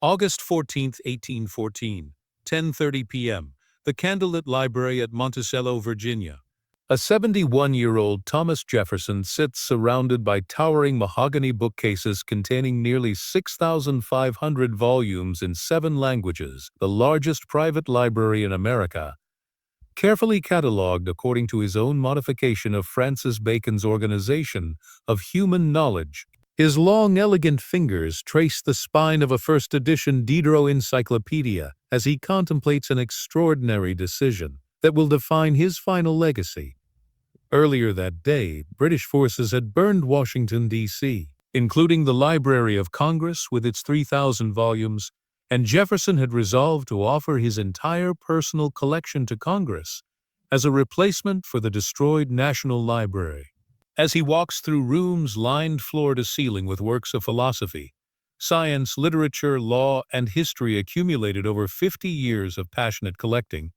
August 14, 1814, 10:30 p.m., the Candlelit Library at Monticello, Virginia. A 71-year-old Thomas Jefferson sits surrounded by towering mahogany bookcases containing nearly 6,500 volumes in 7 languages, the largest private library in America, carefully catalogued according to his own modification of Francis Bacon's organization of human knowledge. His long, elegant fingers trace the spine of a first-edition Diderot encyclopedia as he contemplates an extraordinary decision that will define his final legacy. Earlier that day, British forces had burned Washington, D.C., including the Library of Congress with its 3,000 volumes, and Jefferson had resolved to offer his entire personal collection to Congress as a replacement for the destroyed National Library. As he walks through rooms lined floor to ceiling with works of philosophy, science, literature, law, and history accumulated over 50 years of passionate collecting,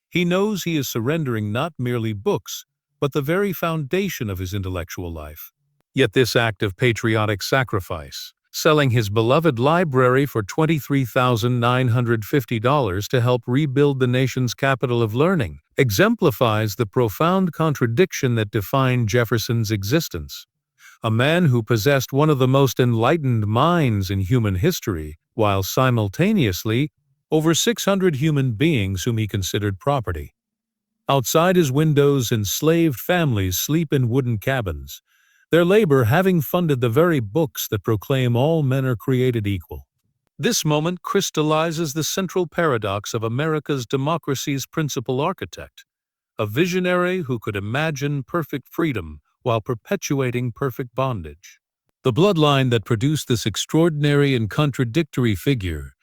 he knows he is surrendering not merely books, but the very foundation of his intellectual life. Yet this act of patriotic sacrifice, selling his beloved library for $23,950 to help rebuild the nation's capital of learning, exemplifies the profound contradiction that defined Jefferson's existence. A man who possessed one of the most enlightened minds in human history, while simultaneously over 600 human beings whom he considered property. Outside his windows, enslaved families sleep in wooden cabins, their labor having funded the very books that proclaim all men are created equal. This moment crystallizes the central paradox of America's democracy's principal architect, a visionary who could imagine perfect freedom while perpetuating perfect bondage. The bloodline that produced this extraordinary and contradictory figure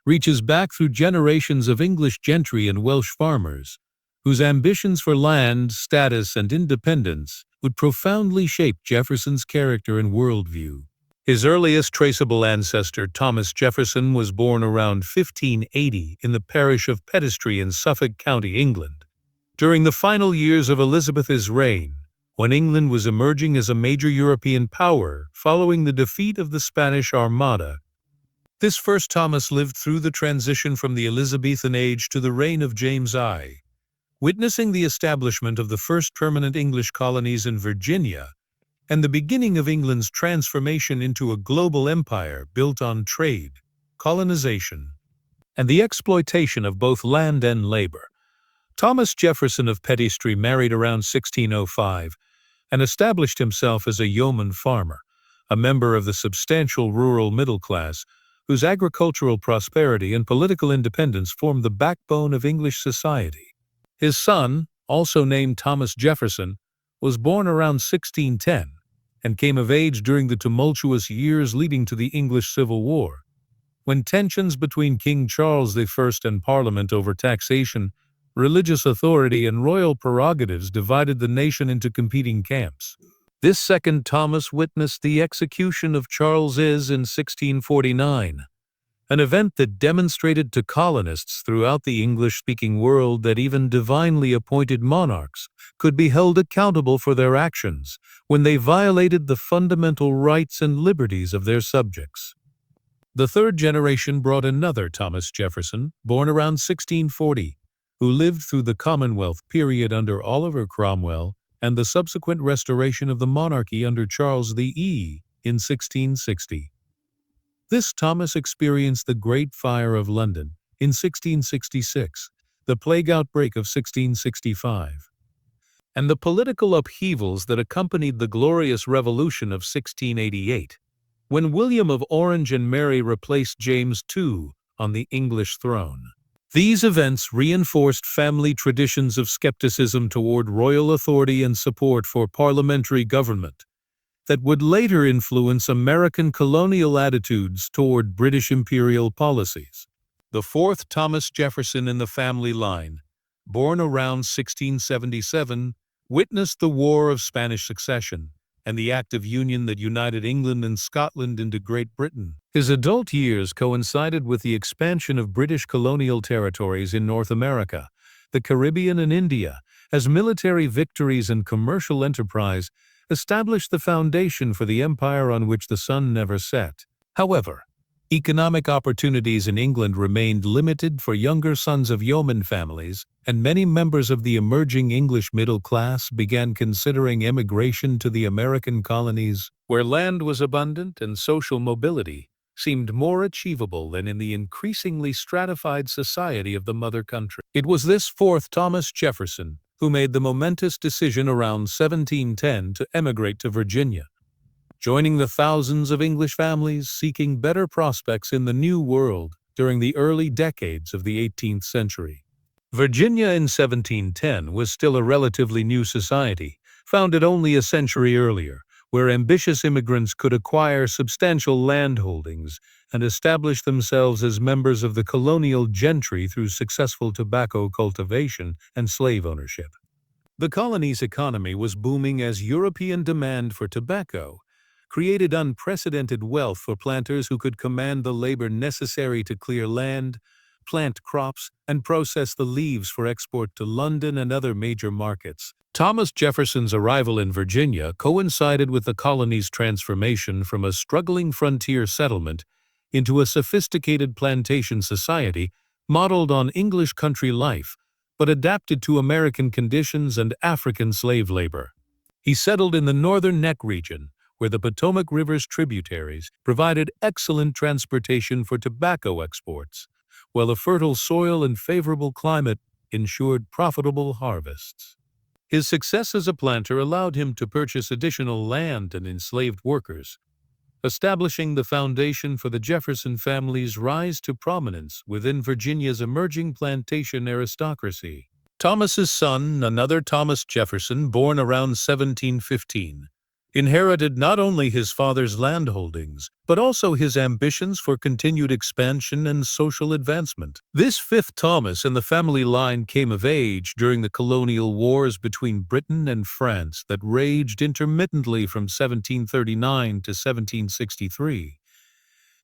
reaches back through generations of English gentry and Welsh farmers, whose ambitions for land, status, and independence would profoundly shape Jefferson's character and worldview. His earliest traceable ancestor, Thomas Jefferson, was born around 1580 in the parish of Pedestree in Suffolk County, England. During the final years of Elizabeth's reign, when England was emerging as a major European power following the defeat of the Spanish Armada, this first Thomas lived through the transition from the Elizabethan age to the reign of James I, witnessing the establishment of the first permanent English colonies in Virginia and the beginning of England's transformation into a global empire built on trade, colonization, and the exploitation of both land and labor. Thomas Jefferson of Pedestree married around 1605 and established himself as a yeoman farmer, a member of the substantial rural middle class whose agricultural prosperity and political independence formed the backbone of English society. His son, also named Thomas Jefferson, was born around 1610 and came of age during the tumultuous years leading to the English Civil War, when tensions between King Charles I and Parliament over taxation, religious authority, and royal prerogatives divided the nation into competing camps. This second Thomas witnessed the execution of Charles I in 1649. An event that demonstrated to colonists throughout the English-speaking world that even divinely appointed monarchs could be held accountable for their actions when they violated the fundamental rights and liberties of their subjects. The third generation brought another Thomas Jefferson, born around 1640, who lived through the Commonwealth period under Oliver Cromwell and the subsequent restoration of the monarchy under Charles II in 1660. This Thomas experienced the Great Fire of London in 1666, the plague outbreak of 1665, and the political upheavals that accompanied the Glorious Revolution of 1688, when William of Orange and Mary replaced James II on the English throne. These events reinforced family traditions of skepticism toward royal authority and support for parliamentary government that would later influence American colonial attitudes toward British imperial policies. The fourth Thomas Jefferson in the family line, born around 1677, witnessed the War of Spanish Succession and the Act of Union that united England and Scotland into Great Britain. His adult years coincided with the expansion of British colonial territories in North America, the Caribbean, and India, as military victories and commercial enterprise established the foundation for the empire on which the sun never set. However, Economic opportunities in England remained limited for younger sons of yeoman families, and many members of the emerging English middle class began considering emigration to the American colonies, where land was abundant and social mobility seemed more achievable than in the increasingly stratified society of the mother country. It was this fourth Thomas Jefferson who made the momentous decision around 1710 to emigrate to Virginia, joining the thousands of English families seeking better prospects in the New World during the early decades of the 18th century. Virginia in 1710 was still a relatively new society, founded only a century earlier, where ambitious immigrants could acquire substantial landholdings and establish themselves as members of the colonial gentry through successful tobacco cultivation and slave ownership. The colony's economy was booming as European demand for tobacco created unprecedented wealth for planters who could command the labor necessary to clear land, plant crops, and process the leaves for export to London and other major markets. Thomas Jefferson's arrival in Virginia coincided with the colony's transformation from a struggling frontier settlement into a sophisticated plantation society modeled on English country life, but adapted to American conditions and African slave labor. He settled in the northern neck region, where the Potomac River's tributaries provided excellent transportation for tobacco exports, while the fertile soil and favorable climate ensured profitable harvests. His success as a planter allowed him to purchase additional land and enslaved workers, establishing the foundation for the Jefferson family's rise to prominence within Virginia's emerging plantation aristocracy. Thomas's son, another Thomas Jefferson, born around 1715, inherited not only his father's landholdings, but also his ambitions for continued expansion and social advancement. This fifth Thomas in the family line came of age during the colonial wars between Britain and France that raged intermittently from 1739 to 1763.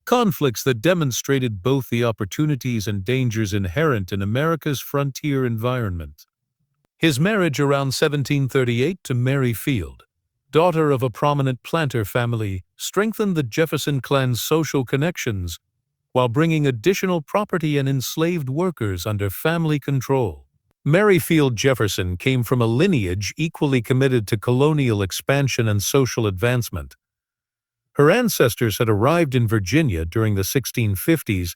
Conflicts that demonstrated both the opportunities and dangers inherent in America's frontier environment. His marriage around 1738 to Mary Field, daughter of a prominent planter family, strengthened the Jefferson clan's social connections while bringing additional property and enslaved workers under family control. Mary Field Jefferson came from a lineage equally committed to colonial expansion and social advancement. Her ancestors had arrived in Virginia during the 1650s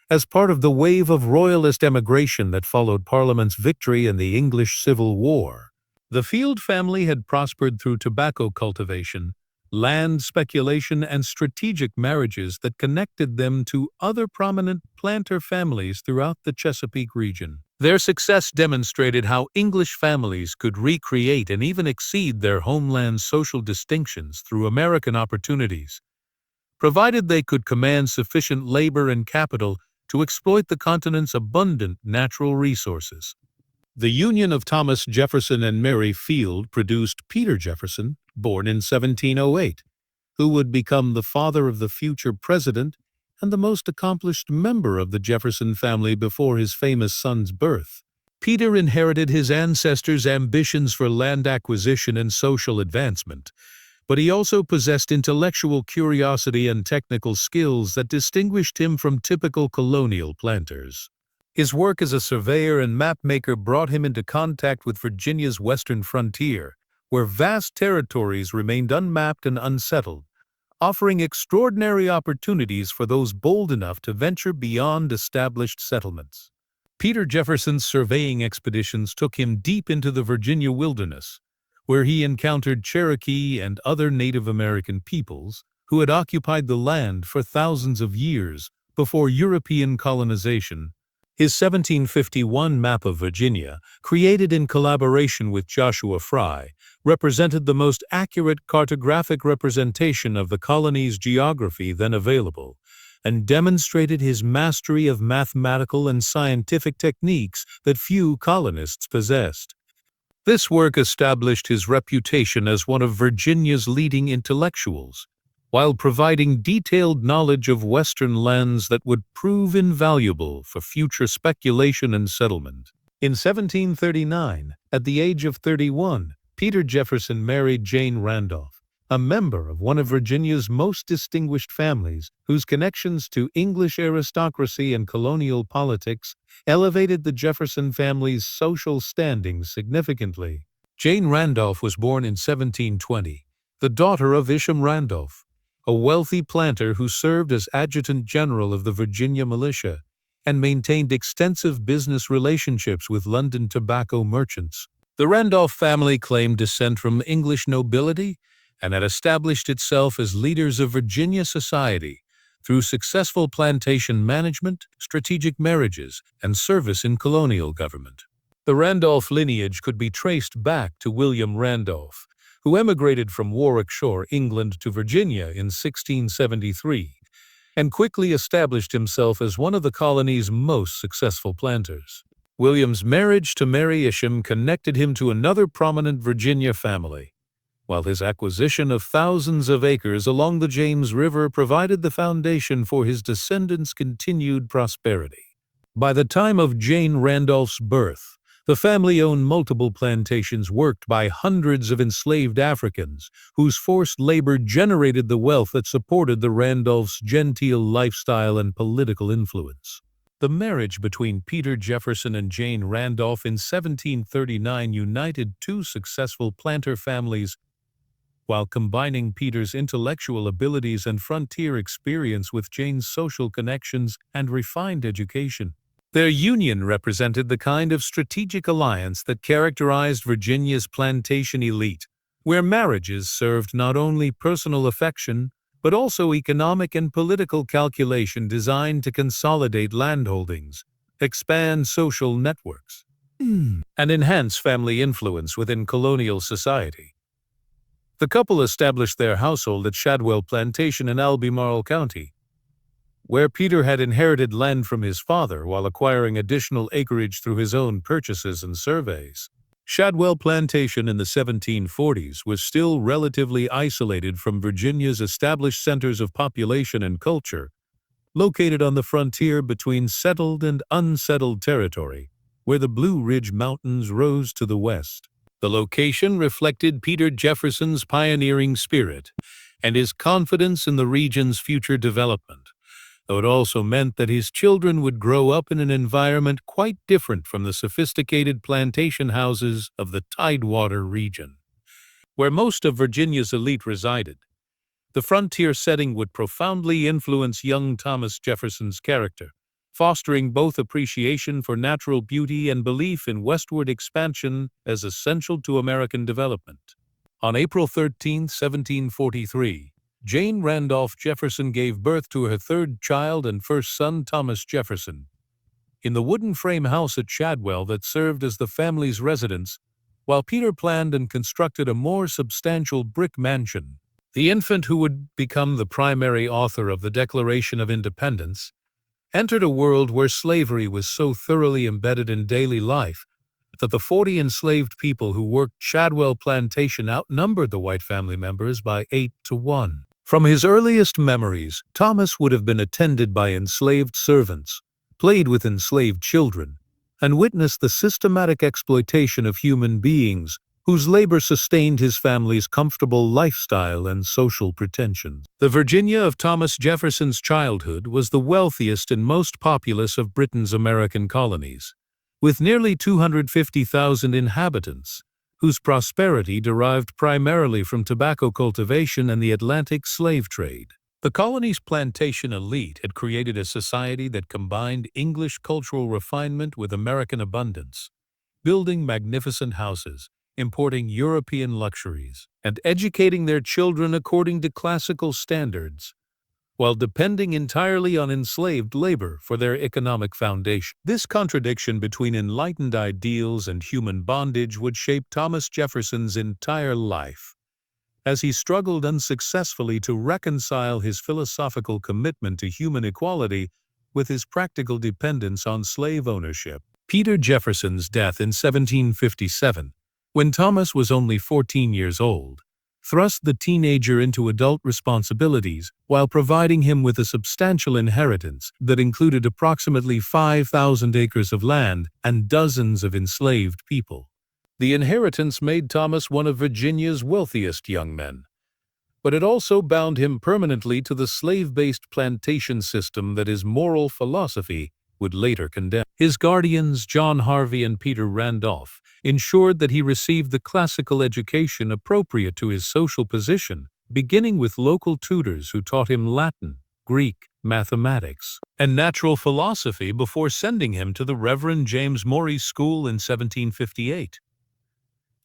as part of the wave of royalist emigration that followed Parliament's victory in the English Civil War. The Field family had prospered through tobacco cultivation, land speculation, and strategic marriages that connected them to other prominent planter families throughout the Chesapeake region. Their success demonstrated how English families could recreate and even exceed their homeland's social distinctions through American opportunities, provided they could command sufficient labor and capital to exploit the continent's abundant natural resources. The union of Thomas Jefferson and Mary Field produced Peter Jefferson, born in 1708, who would become the father of the future president and the most accomplished member of the Jefferson family before his famous son's birth. Peter inherited his ancestors' ambitions for land acquisition and social advancement, but he also possessed intellectual curiosity and technical skills that distinguished him from typical colonial planters. His work as a surveyor and mapmaker brought him into contact with Virginia's western frontier, where vast territories remained unmapped and unsettled, offering extraordinary opportunities for those bold enough to venture beyond established settlements. Peter Jefferson's surveying expeditions took him deep into the Virginia wilderness, where he encountered Cherokee and other Native American peoples who had occupied the land for thousands of years before European colonization. His 1751 map of Virginia, created in collaboration with Joshua Fry, represented the most accurate cartographic representation of the colony's geography then available, and demonstrated his mastery of mathematical and scientific techniques that few colonists possessed. This work established his reputation as one of Virginia's leading intellectuals, while providing detailed knowledge of Western lands that would prove invaluable for future speculation and settlement. In 1739, at the age of 31, Peter Jefferson married Jane Randolph, a member of one of Virginia's most distinguished families, whose connections to English aristocracy and colonial politics elevated the Jefferson family's social standing significantly. Jane Randolph was born in 1720, the daughter of Isham Randolph, a wealthy planter who served as adjutant general of the Virginia militia and maintained extensive business relationships with London tobacco merchants. The Randolph family claimed descent from English nobility and had established itself as leaders of Virginia society through successful plantation management, strategic marriages, and service in colonial government. The Randolph lineage could be traced back to William Randolph, who emigrated from Warwickshire, England to Virginia in 1673, and quickly established himself as one of the colony's most successful planters. William's marriage to Mary Isham connected him to another prominent Virginia family, while his acquisition of thousands of acres along the James River provided the foundation for his descendants' continued prosperity. By the time of Jane Randolph's birth, the family owned multiple plantations worked by hundreds of enslaved Africans, whose forced labor generated the wealth that supported the Randolphs' genteel lifestyle and political influence. The marriage between Peter Jefferson and Jane Randolph in 1739 united two successful planter families, while combining Peter's intellectual abilities and frontier experience with Jane's social connections and refined education. Their union represented the kind of strategic alliance that characterized Virginia's plantation elite, where marriages served not only personal affection, but also economic and political calculation designed to consolidate landholdings, expand social networks, and enhance family influence within colonial society. The couple established their household at Shadwell Plantation in Albemarle County, where Peter had inherited land from his father while acquiring additional acreage through his own purchases and surveys. Shadwell Plantation in the 1740s was still relatively isolated from Virginia's established centers of population and culture, located on the frontier between settled and unsettled territory, where the Blue Ridge Mountains rose to the west. The location reflected Peter Jefferson's pioneering spirit and his confidence in the region's future development, though it also meant that his children would grow up in an environment quite different from the sophisticated plantation houses of the Tidewater region, where most of Virginia's elite resided. The frontier setting would profoundly influence young Thomas Jefferson's character, fostering both appreciation for natural beauty and belief in westward expansion as essential to American development. On April 13, 1743, Jane Randolph Jefferson gave birth to her third child and first son, Thomas Jefferson, in the wooden frame house at Shadwell that served as the family's residence, while Peter planned and constructed a more substantial brick mansion. The infant, who would become the primary author of the Declaration of Independence, entered a world where slavery was so thoroughly embedded in daily life that the 40 enslaved people who worked Shadwell Plantation outnumbered the white family members by 8-1. From his earliest memories, Thomas would have been attended by enslaved servants, played with enslaved children, and witnessed the systematic exploitation of human beings whose labor sustained his family's comfortable lifestyle and social pretensions. The Virginia of Thomas Jefferson's childhood was the wealthiest and most populous of Britain's American colonies, with nearly 250,000 inhabitants, whose prosperity derived primarily from tobacco cultivation and the Atlantic slave trade. The colony's plantation elite had created a society that combined English cultural refinement with American abundance, building magnificent houses, importing European luxuries, and educating their children according to classical standards, while depending entirely on enslaved labor for their economic foundation. This contradiction between enlightened ideals and human bondage would shape Thomas Jefferson's entire life, as he struggled unsuccessfully to reconcile his philosophical commitment to human equality with his practical dependence on slave ownership. Peter Jefferson's death in 1757, when Thomas was only 14 years old, thrust the teenager into adult responsibilities while providing him with a substantial inheritance that included approximately 5,000 acres of land and dozens of enslaved people. The inheritance made Thomas one of Virginia's wealthiest young men, but it also bound him permanently to the slave-based plantation system that his moral philosophy would later condemn. His guardians, John Harvey and Peter Randolph, ensured that he received the classical education appropriate to his social position, beginning with local tutors who taught him Latin, Greek, mathematics, and natural philosophy before sending him to the Reverend James Morey's School in 1758.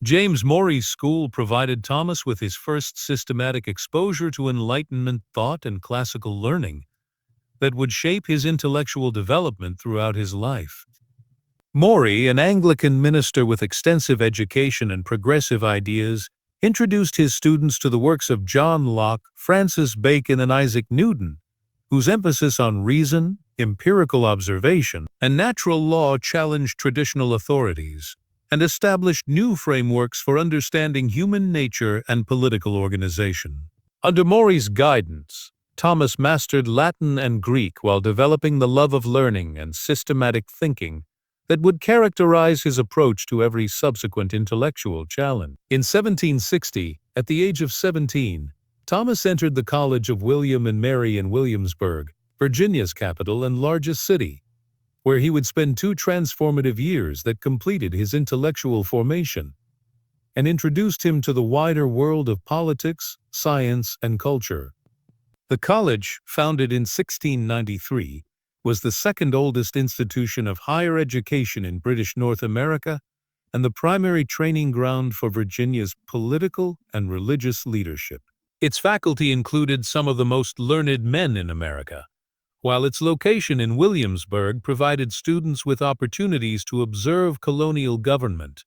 James Morey's school provided Thomas with his first systematic exposure to Enlightenment thought and classical learning that would shape his intellectual development throughout his life. Morey, an Anglican minister with extensive education and progressive ideas, introduced his students to the works of John Locke, Francis Bacon, and Isaac Newton, whose emphasis on reason, empirical observation, and natural law challenged traditional authorities and established new frameworks for understanding human nature and political organization. Under Morey's guidance, Thomas mastered Latin and Greek while developing the love of learning and systematic thinking that would characterize his approach to every subsequent intellectual challenge. In 1760, at the age of 17, Thomas entered the College of William and Mary in Williamsburg, Virginia's capital and largest city, where he would spend 2 transformative years that completed his intellectual formation and introduced him to the wider world of politics, science, and culture. The college, founded in 1693, was the second oldest institution of higher education in British North America and the primary training ground for Virginia's political and religious leadership. Its faculty included some of the most learned men in America, while its location in Williamsburg provided students with opportunities to observe colonial government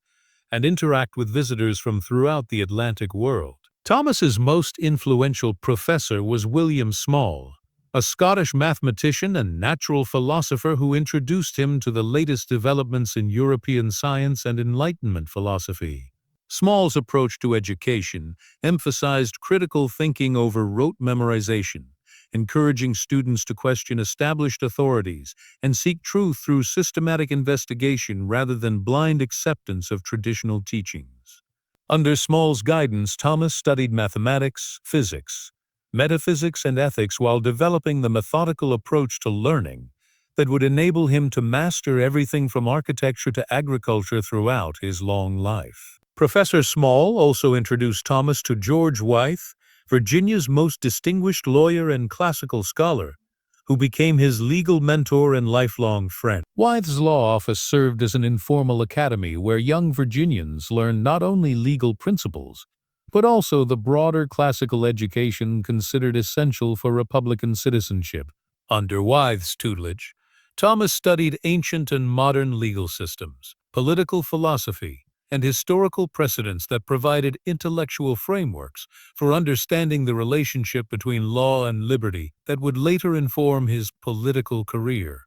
and interact with visitors from throughout the Atlantic world. Thomas's most influential professor was William Small, a Scottish mathematician and natural philosopher who introduced him to the latest developments in European science and Enlightenment philosophy. Small's approach to education emphasized critical thinking over rote memorization, encouraging students to question established authorities and seek truth through systematic investigation rather than blind acceptance of traditional teachings. Under Small's guidance, Thomas studied mathematics, physics, metaphysics, and ethics while developing the methodical approach to learning that would enable him to master everything from architecture to agriculture throughout his long life. Professor Small also introduced Thomas to George Wythe, Virginia's most distinguished lawyer and classical scholar, who became his legal mentor and lifelong friend. Wythe's law office served as an informal academy where young Virginians learned not only legal principles, but also the broader classical education considered essential for Republican citizenship. Under Wythe's tutelage, Thomas studied ancient and modern legal systems, political philosophy, and historical precedents that provided intellectual frameworks for understanding the relationship between law and liberty that would later inform his political career.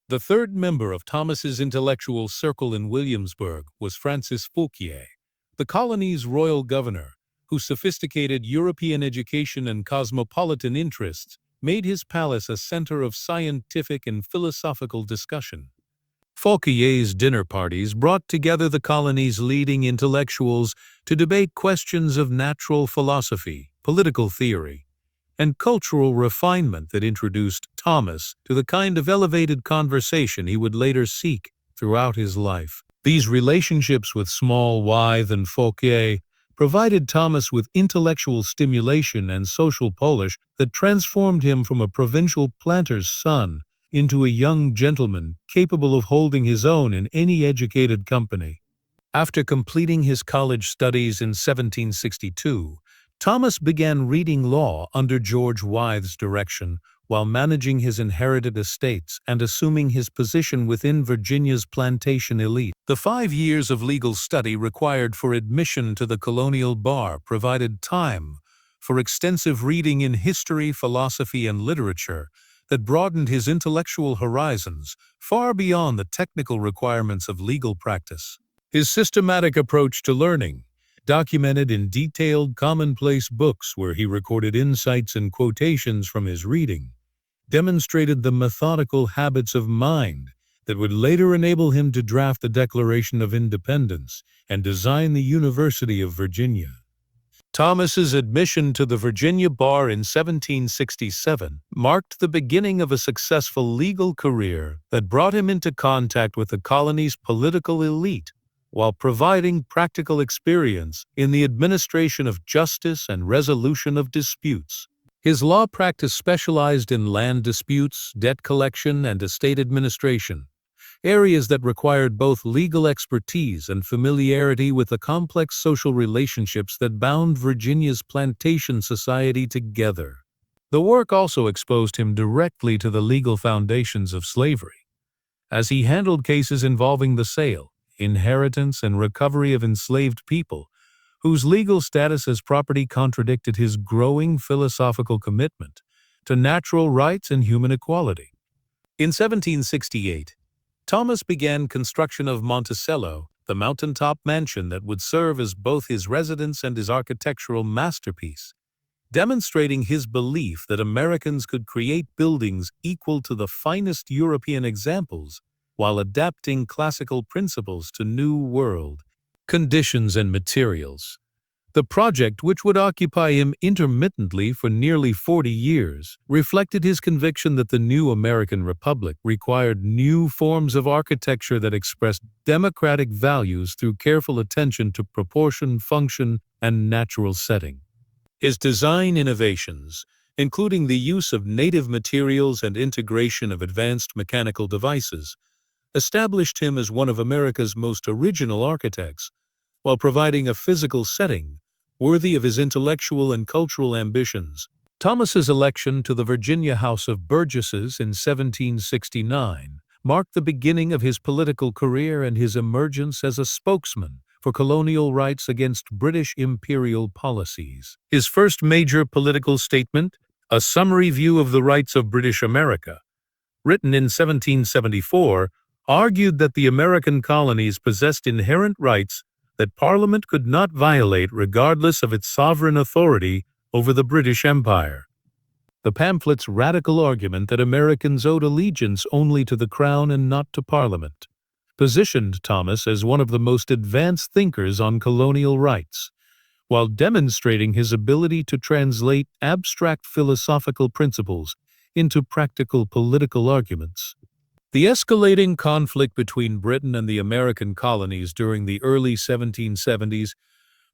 The third member of Thomas's intellectual circle in Williamsburg was Francis Fouquier, the colony's royal governor, whose sophisticated European education and cosmopolitan interests made his palace a center of scientific and philosophical discussion. Fouquier's dinner parties brought together the colony's leading intellectuals to debate questions of natural philosophy, political theory, and cultural refinement that introduced Thomas to the kind of elevated conversation he would later seek throughout his life. These relationships with Small, Wythe, and Fouquier provided Thomas with intellectual stimulation and social polish that transformed him from a provincial planter's son into a young gentleman capable of holding his own in any educated company. After completing his college studies in 1762, Thomas began reading law under George Wythe's direction while managing his inherited estates and assuming his position within Virginia's plantation elite. The 5 years of legal study required for admission to the colonial bar provided time for extensive reading in history, philosophy, and literature that broadened his intellectual horizons far beyond the technical requirements of legal practice. His systematic approach to learning, documented in detailed commonplace books where he recorded insights and quotations from his reading, demonstrated the methodical habits of mind that would later enable him to draft the Declaration of Independence and design the University of Virginia. Thomas's admission to the Virginia bar in 1767 marked the beginning of a successful legal career that brought him into contact with the colony's political elite, while providing practical experience in the administration of justice and resolution of disputes. His law practice specialized in land disputes, debt collection, and estate administration, areas that required both legal expertise and familiarity with the complex social relationships that bound Virginia's plantation society together. The work also exposed him directly to the legal foundations of slavery, as he handled cases involving the sale, inheritance, and recovery of enslaved people, whose legal status as property contradicted his growing philosophical commitment to natural rights and human equality. In 1768, Thomas began construction of Monticello, the mountaintop mansion that would serve as both his residence and his architectural masterpiece, demonstrating his belief that Americans could create buildings equal to the finest European examples while adapting classical principles to New World conditions and materials. The project, which would occupy him intermittently for nearly 40 years, reflected his conviction that the new American Republic required new forms of architecture that expressed democratic values through careful attention to proportion, function, and natural setting. His design innovations, including the use of native materials and integration of advanced mechanical devices, established him as one of America's most original architects, while providing a physical setting worthy of his intellectual and cultural ambitions. Thomas's election to the Virginia House of Burgesses in 1769 marked the beginning of his political career and his emergence as a spokesman for colonial rights against British imperial policies. His first major political statement, A Summary View of the Rights of British America, written in 1774, argued that the American colonies possessed inherent rights that Parliament could not violate regardless of its sovereign authority over the British Empire. The pamphlet's radical argument that Americans owed allegiance only to the Crown and not to Parliament positioned Thomas as one of the most advanced thinkers on colonial rights, while demonstrating his ability to translate abstract philosophical principles into practical political arguments. The escalating conflict between Britain and the American colonies during the early 1770s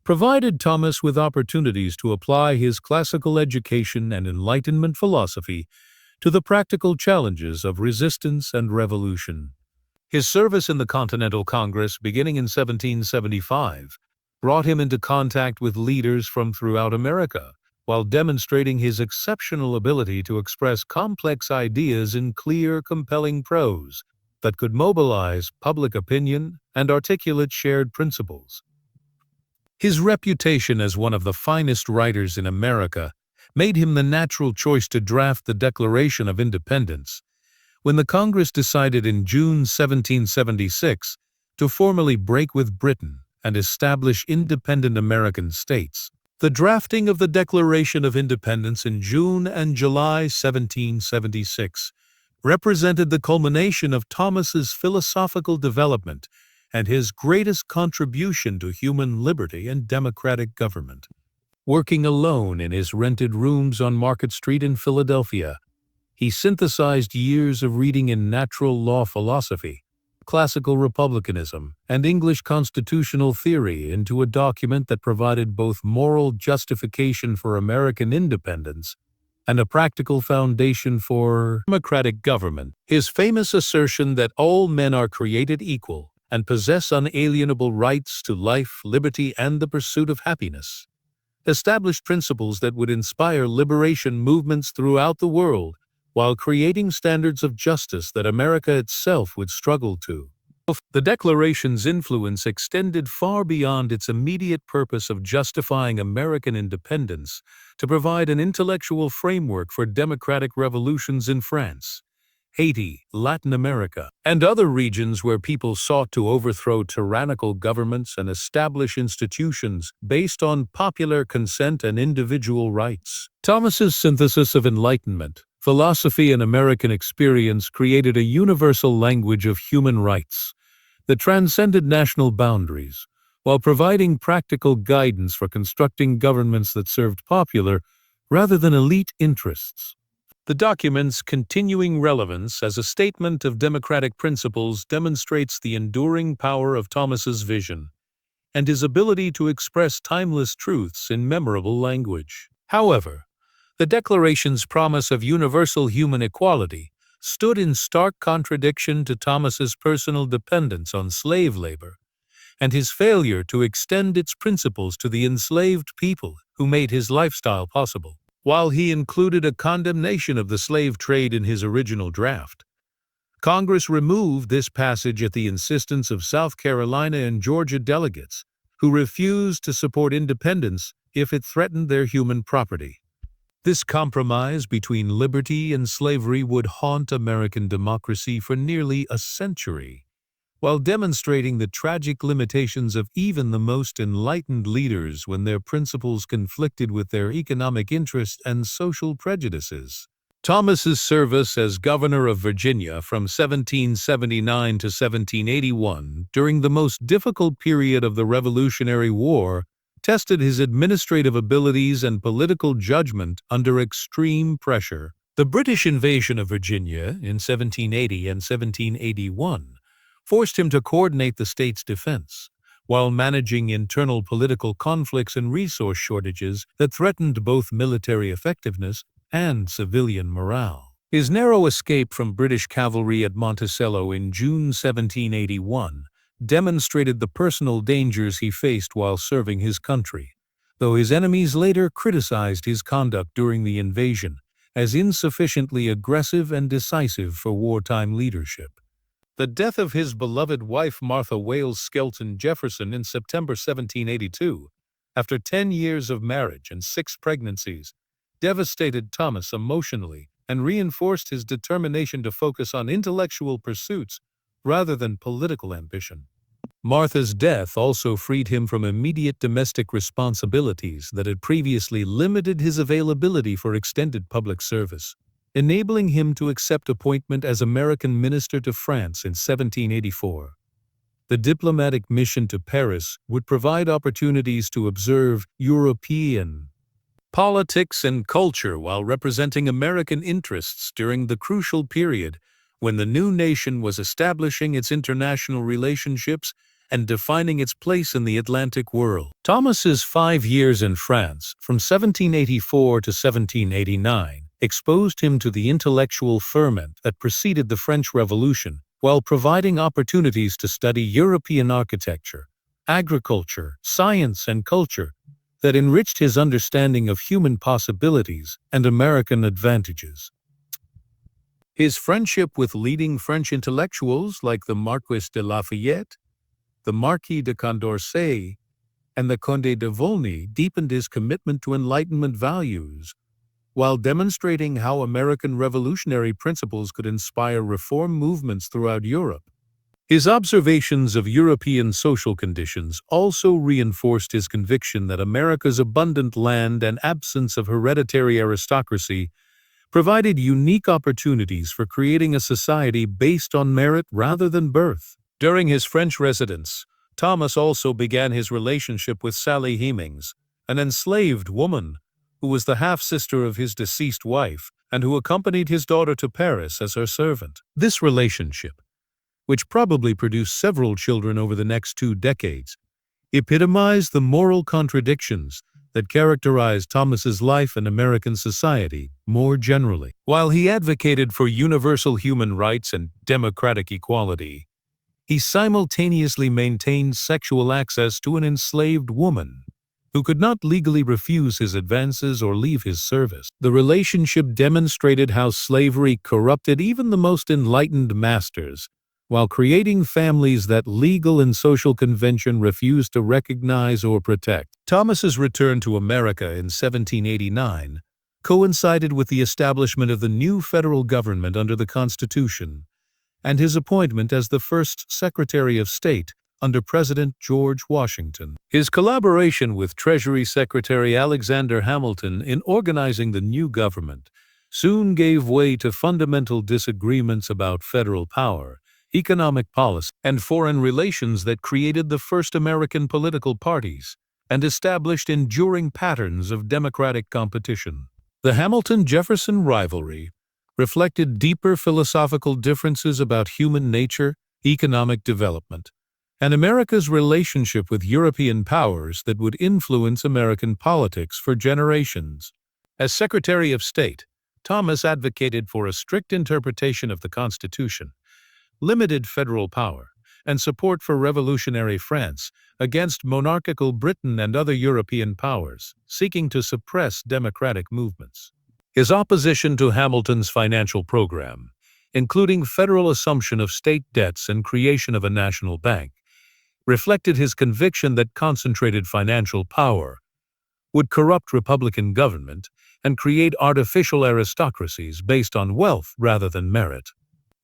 provided Thomas with opportunities to apply his classical education and Enlightenment philosophy to the practical challenges of resistance and revolution. His service in the Continental Congress, beginning in 1775, brought him into contact with leaders from throughout America, while demonstrating his exceptional ability to express complex ideas in clear, compelling prose that could mobilize public opinion and articulate shared principles. His reputation as one of the finest writers in America made him the natural choice to draft the Declaration of Independence, when the Congress decided in June 1776 to formally break with Britain and establish independent American states. The drafting of the Declaration of Independence in June and July 1776 represented the culmination of Thomas's philosophical development and his greatest contribution to human liberty and democratic government. Working alone in his rented rooms on Market Street in Philadelphia, he synthesized years of reading in natural law philosophy, classical republicanism, and English constitutional theory into a document that provided both moral justification for American independence and a practical foundation for democratic government. His famous assertion that all men are created equal and possess unalienable rights to life, liberty, and the pursuit of happiness established principles that would inspire liberation movements throughout the world, while creating standards of justice that America itself would struggle to. The Declaration's influence extended far beyond its immediate purpose of justifying American independence to provide an intellectual framework for democratic revolutions in France, Haiti, Latin America, and other regions where people sought to overthrow tyrannical governments and establish institutions based on popular consent and individual rights. Thomas's synthesis of Enlightenment, philosophy, and American experience created a universal language of human rights that transcended national boundaries, while providing practical guidance for constructing governments that served popular rather than elite interests. The document's continuing relevance as a statement of democratic principles demonstrates the enduring power of Thomas's vision and his ability to express timeless truths in memorable language. However, the Declaration's promise of universal human equality stood in stark contradiction to Thomas's personal dependence on slave labor and his failure to extend its principles to the enslaved people who made his lifestyle possible. While he included a condemnation of the slave trade in his original draft, Congress removed this passage at the insistence of South Carolina and Georgia delegates, who refused to support independence if it threatened their human property. This compromise between liberty and slavery would haunt American democracy for nearly a century, while demonstrating the tragic limitations of even the most enlightened leaders when their principles conflicted with their economic interests and social prejudices. Thomas's service as governor of Virginia from 1779 to 1781, during the most difficult period of the Revolutionary War, tested his administrative abilities and political judgment under extreme pressure. The British invasion of Virginia in 1780 and 1781 forced him to coordinate the state's defense, while managing internal political conflicts and resource shortages that threatened both military effectiveness and civilian morale. His narrow escape from British cavalry at Monticello in June 1781 demonstrated the personal dangers he faced while serving his country, though his enemies later criticized his conduct during the invasion as insufficiently aggressive and decisive for wartime leadership. The death of his beloved wife Martha Wales Skelton Jefferson in September 1782, after 10 years of marriage and 6 pregnancies, devastated Thomas emotionally and reinforced his determination to focus on intellectual pursuits rather than political ambition. Martha's death also freed him from immediate domestic responsibilities that had previously limited his availability for extended public service, enabling him to accept appointment as American minister to France in 1784. The diplomatic mission to Paris would provide opportunities to observe European politics and culture while representing American interests during the crucial period when the new nation was establishing its international relationships and defining its place in the Atlantic world. Thomas's 5 years in France, from 1784 to 1789, exposed him to the intellectual ferment that preceded the French Revolution, while providing opportunities to study European architecture, agriculture, science, and culture that enriched his understanding of human possibilities and American advantages. His friendship with leading French intellectuals like the Marquis de Lafayette, the Marquis de Condorcet, and the Comte de Volney deepened his commitment to Enlightenment values, while demonstrating how American revolutionary principles could inspire reform movements throughout Europe. His observations of European social conditions also reinforced his conviction that America's abundant land and absence of hereditary aristocracy provided unique opportunities for creating a society based on merit rather than birth. During his French residence, Thomas also began his relationship with Sally Hemings, an enslaved woman who was the half-sister of his deceased wife and who accompanied his daughter to Paris as her servant. This relationship, which probably produced several children over the next 2 decades, epitomized the moral contradictions that characterized Thomas's life in American society more generally. While he advocated for universal human rights and democratic equality, he simultaneously maintained sexual access to an enslaved woman who could not legally refuse his advances or leave his service. The relationship demonstrated how slavery corrupted even the most enlightened masters, while creating families that legal and social convention refused to recognize or protect. Thomas's return to America in 1789 coincided with the establishment of the new federal government under the Constitution and his appointment as the first Secretary of State under President George Washington. His collaboration with Treasury Secretary Alexander Hamilton in organizing the new government soon gave way to fundamental disagreements about federal power, economic policy, and foreign relations that created the first American political parties and established enduring patterns of democratic competition. The Hamilton-Jefferson rivalry reflected deeper philosophical differences about human nature, economic development, and America's relationship with European powers that would influence American politics for generations. As Secretary of State, Thomas advocated for a strict interpretation of the Constitution, limited federal power, and support for revolutionary France against monarchical Britain and other European powers, seeking to suppress democratic movements. His opposition to Hamilton's financial program, including federal assumption of state debts and creation of a national bank, reflected his conviction that concentrated financial power would corrupt Republican government and create artificial aristocracies based on wealth rather than merit.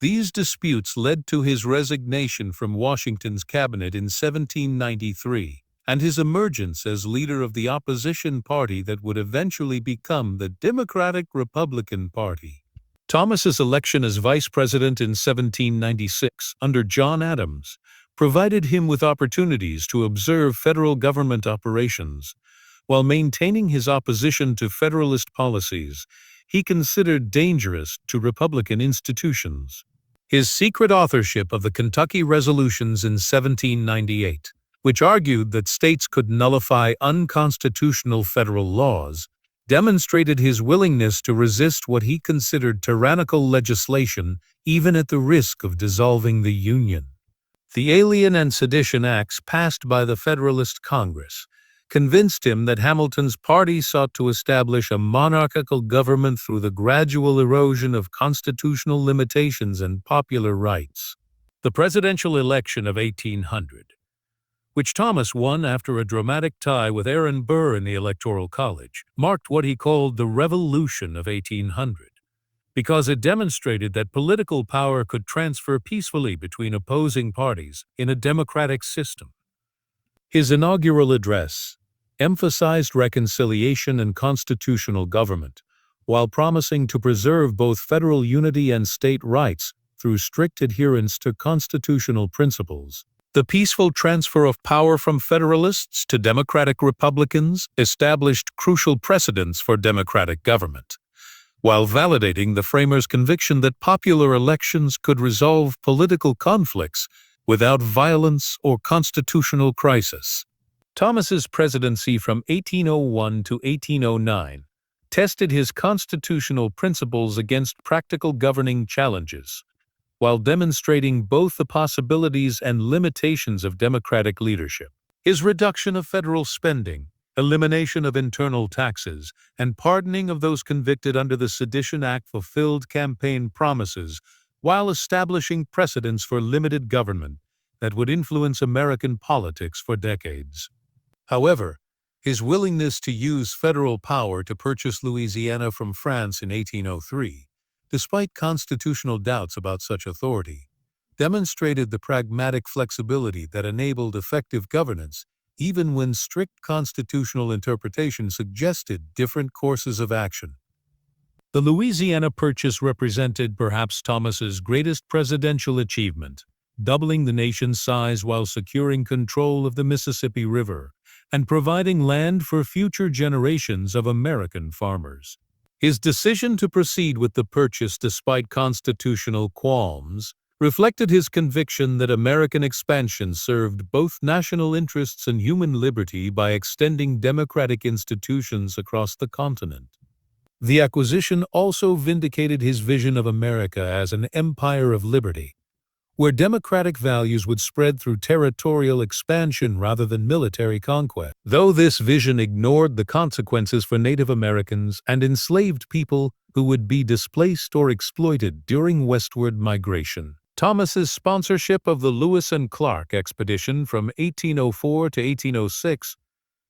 These disputes led to his resignation from Washington's cabinet in 1793 and his emergence as leader of the opposition party that would eventually become the Democratic-Republican Party. Thomas's election as vice president in 1796 under John Adams provided him with opportunities to observe federal government operations. While maintaining his opposition to Federalist policies, he considered dangerous to Republican institutions. His secret authorship of the Kentucky Resolutions in 1798, which argued that states could nullify unconstitutional federal laws, demonstrated his willingness to resist what he considered tyrannical legislation even at the risk of dissolving the Union. The Alien and Sedition Acts passed by the Federalist Congress convinced him that Hamilton's party sought to establish a monarchical government through the gradual erosion of constitutional limitations and popular rights. The presidential election of 1800, which Thomas won after a dramatic tie with Aaron Burr in the Electoral College, marked what he called the Revolution of 1800, because it demonstrated that political power could transfer peacefully between opposing parties in a democratic system. His inaugural address emphasized reconciliation and constitutional government, while promising to preserve both federal unity and state rights through strict adherence to constitutional principles. The peaceful transfer of power from Federalists to Democratic Republicans established crucial precedents for democratic government, while validating the framers' conviction that popular elections could resolve political conflicts without violence or constitutional crisis. Thomas's presidency from 1801 to 1809 tested his constitutional principles against practical governing challenges, while demonstrating both the possibilities and limitations of democratic leadership. His reduction of federal spending, elimination of internal taxes, and pardoning of those convicted under the Sedition Act fulfilled campaign promises, while establishing precedents for limited government that would influence American politics for decades. However, his willingness to use federal power to purchase Louisiana from France in 1803, despite constitutional doubts about such authority, demonstrated the pragmatic flexibility that enabled effective governance even when strict constitutional interpretation suggested different courses of action. The Louisiana Purchase represented perhaps Thomas's greatest presidential achievement, doubling the nation's size while securing control of the Mississippi River and providing land for future generations of American farmers. His decision to proceed with the purchase despite constitutional qualms reflected his conviction that American expansion served both national interests and human liberty by extending democratic institutions across the continent. The acquisition also vindicated his vision of America as an empire of liberty, where democratic values would spread through territorial expansion rather than military conquest. Though this vision ignored the consequences for Native Americans and enslaved people who would be displaced or exploited during westward migration. Thomas's sponsorship of the Lewis and Clark expedition from 1804 to 1806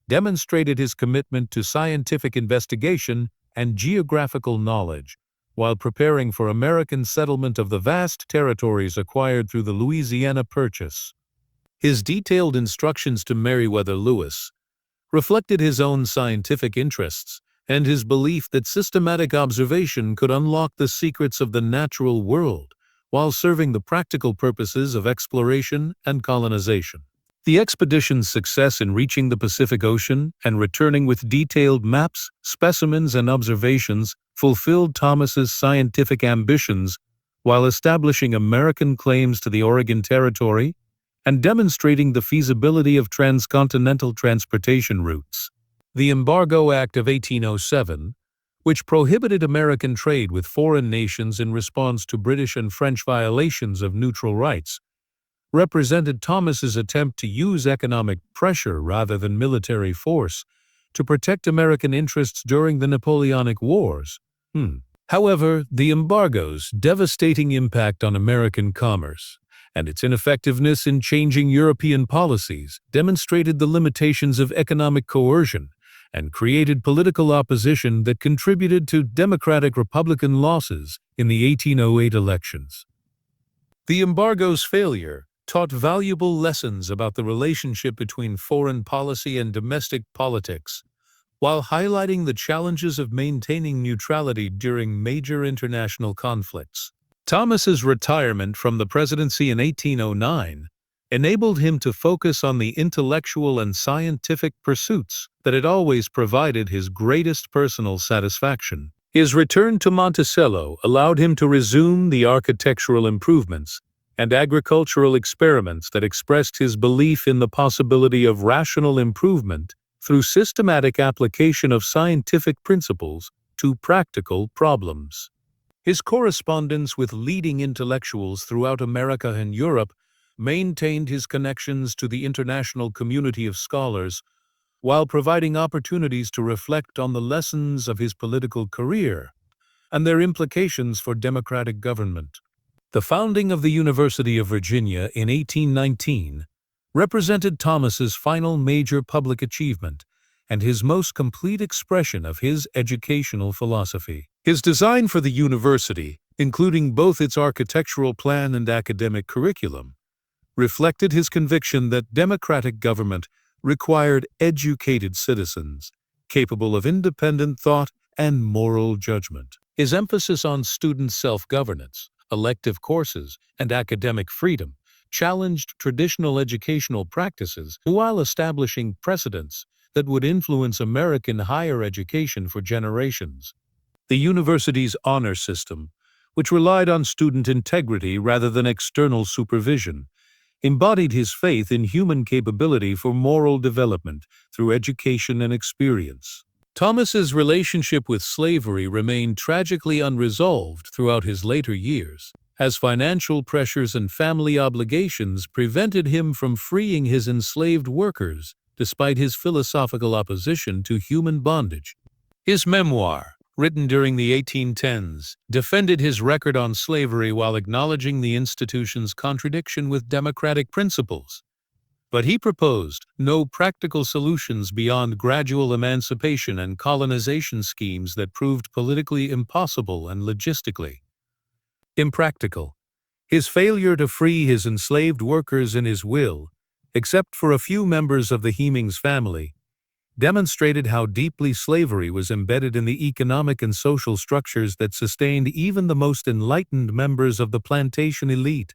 demonstrated his commitment to scientific investigation and geographical knowledge, while preparing for American settlement of the vast territories acquired through the Louisiana Purchase. His detailed instructions to Meriwether Lewis reflected his own scientific interests and his belief that systematic observation could unlock the secrets of the natural world, while serving the practical purposes of exploration and colonization. The expedition's success in reaching the Pacific Ocean and returning with detailed maps, specimens, and observations fulfilled Thomas's scientific ambitions while establishing American claims to the Oregon Territory and demonstrating the feasibility of transcontinental transportation routes. The Embargo Act of 1807, which prohibited American trade with foreign nations in response to British and French violations of neutral rights, represented Thomas's attempt to use economic pressure rather than military force to protect American interests during the Napoleonic Wars. However, the embargo's devastating impact on American commerce and its ineffectiveness in changing European policies demonstrated the limitations of economic coercion and created political opposition that contributed to Democratic-Republican losses in the 1808 elections. The embargo's failure taught valuable lessons about the relationship between foreign policy and domestic politics, while highlighting the challenges of maintaining neutrality during major international conflicts. Thomas's retirement from the presidency in 1809 enabled him to focus on the intellectual and scientific pursuits that had always provided his greatest personal satisfaction. His return to Monticello allowed him to resume the architectural improvements and agricultural experiments that expressed his belief in the possibility of rational improvement through systematic application of scientific principles to practical problems. His correspondence with leading intellectuals throughout America and Europe maintained his connections to the international community of scholars, while providing opportunities to reflect on the lessons of his political career and their implications for democratic government. The founding of the University of Virginia in 1819 represented Thomas's final major public achievement and his most complete expression of his educational philosophy. His design for the university, including both its architectural plan and academic curriculum, reflected his conviction that democratic government required educated citizens, capable of independent thought and moral judgment. His emphasis on student self-governance, elective courses, and academic freedom challenged traditional educational practices while establishing precedents that would influence American higher education for generations. The university's honor system, which relied on student integrity rather than external supervision, embodied his faith in human capability for moral development through education and experience. Thomas's relationship with slavery remained tragically unresolved throughout his later years, as financial pressures and family obligations prevented him from freeing his enslaved workers despite his philosophical opposition to human bondage. His memoir, written during the 1810s, defended his record on slavery while acknowledging the institution's contradiction with democratic principles. But he proposed no practical solutions beyond gradual emancipation and colonization schemes that proved politically impossible and logistically impractical. His failure to free his enslaved workers in his will, except for a few members of the Hemings family, demonstrated how deeply slavery was embedded in the economic and social structures that sustained even the most enlightened members of the plantation elite.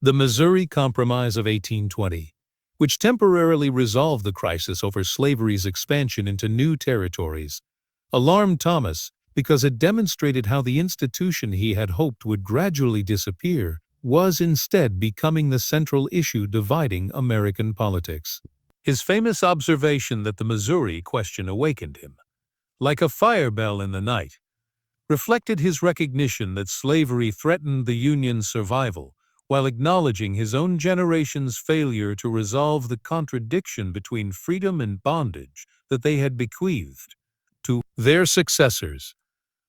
The Missouri Compromise of 1820, which temporarily resolved the crisis over slavery's expansion into new territories, alarmed Thomas because it demonstrated how the institution he had hoped would gradually disappear was instead becoming the central issue dividing American politics. His famous observation that the Missouri question awakened him, like a fire bell in the night, reflected his recognition that slavery threatened the Union's survival, while acknowledging his own generation's failure to resolve the contradiction between freedom and bondage that they had bequeathed to their successors.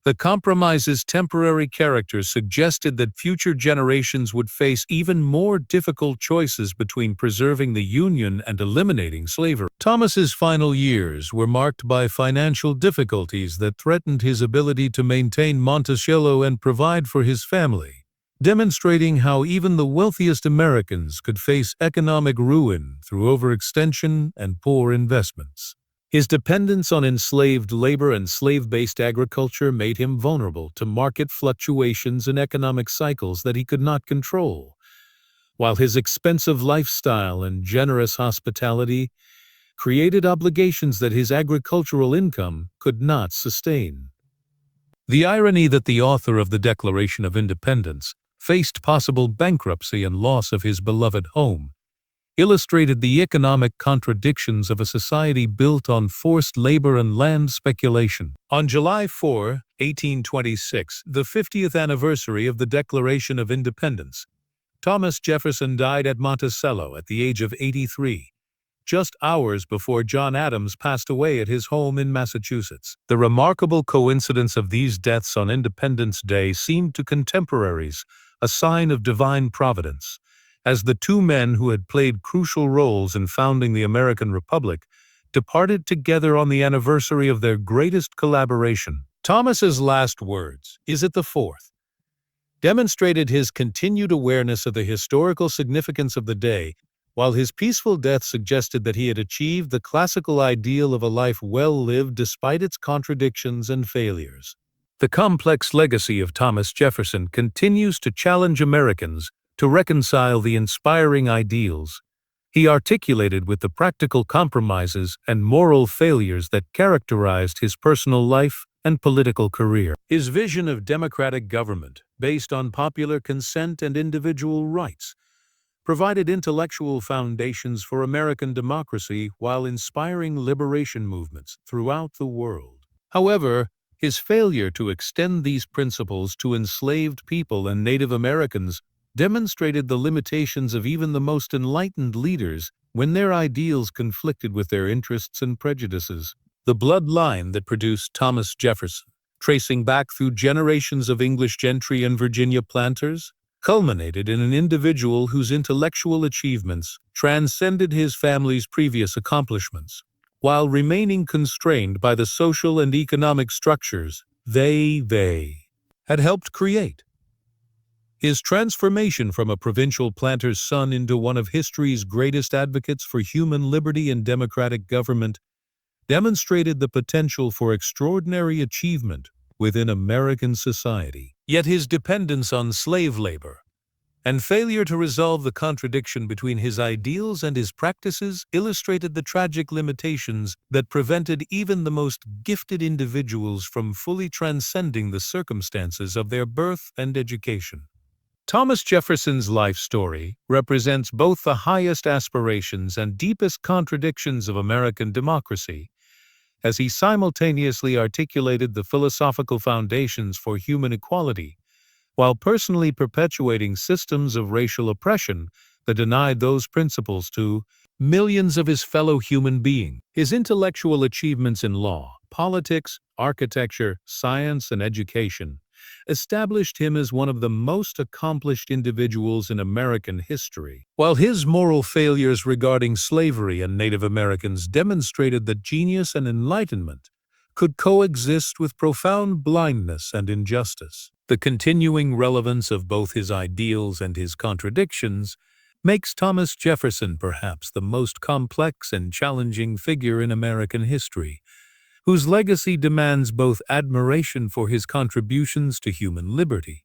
The compromise's temporary character suggested that future generations would face even more difficult choices between preserving the Union and eliminating slavery. Thomas's final years were marked by financial difficulties that threatened his ability to maintain Monticello and provide for his family, demonstrating how even the wealthiest Americans could face economic ruin through overextension and poor investments. His dependence on enslaved labor and slave-based agriculture made him vulnerable to market fluctuations and economic cycles that he could not control, while his expensive lifestyle and generous hospitality created obligations that his agricultural income could not sustain. The irony that the author of the Declaration of Independence faced possible bankruptcy and loss of his beloved home illustrated the economic contradictions of a society built on forced labor and land speculation. On July 4, 1826, the 50th anniversary of the Declaration of Independence, Thomas Jefferson died at Monticello at the age of 83, just hours before John Adams passed away at his home in Massachusetts. The remarkable coincidence of these deaths on Independence Day seemed to contemporaries a sign of divine providence, as the two men who had played crucial roles in founding the American Republic departed together on the anniversary of their greatest collaboration. Thomas's last words, "Is it the 4th?" demonstrated his continued awareness of the historical significance of the day, while his peaceful death suggested that he had achieved the classical ideal of a life well lived despite its contradictions and failures. The complex legacy of Thomas Jefferson continues to challenge Americans to reconcile the inspiring ideals he articulated with the practical compromises and moral failures that characterized his personal life and political career. His vision of democratic government, based on popular consent and individual rights, provided intellectual foundations for American democracy while inspiring liberation movements throughout the world. However, his failure to extend these principles to enslaved people and Native Americans demonstrated the limitations of even the most enlightened leaders when their ideals conflicted with their interests and prejudices. The bloodline that produced Thomas Jefferson, tracing back through generations of English gentry and Virginia planters, culminated in an individual whose intellectual achievements transcended his family's previous accomplishments, while remaining constrained by the social and economic structures they had helped create. His transformation from a provincial planter's son into one of history's greatest advocates for human liberty and democratic government demonstrated the potential for extraordinary achievement within American society. Yet his dependence on slave labor and failure to resolve the contradiction between his ideals and his practices illustrated the tragic limitations that prevented even the most gifted individuals from fully transcending the circumstances of their birth and education. Thomas Jefferson's life story represents both the highest aspirations and deepest contradictions of American democracy, as he simultaneously articulated the philosophical foundations for human equality, while personally perpetuating systems of racial oppression that denied those principles to millions of his fellow human beings. His intellectual achievements in law, politics, architecture, science, and education established him as one of the most accomplished individuals in American history, while his moral failures regarding slavery and Native Americans demonstrated that genius and enlightenment could coexist with profound blindness and injustice. The continuing relevance of both his ideals and his contradictions makes Thomas Jefferson perhaps the most complex and challenging figure in American history, whose legacy demands both admiration for his contributions to human liberty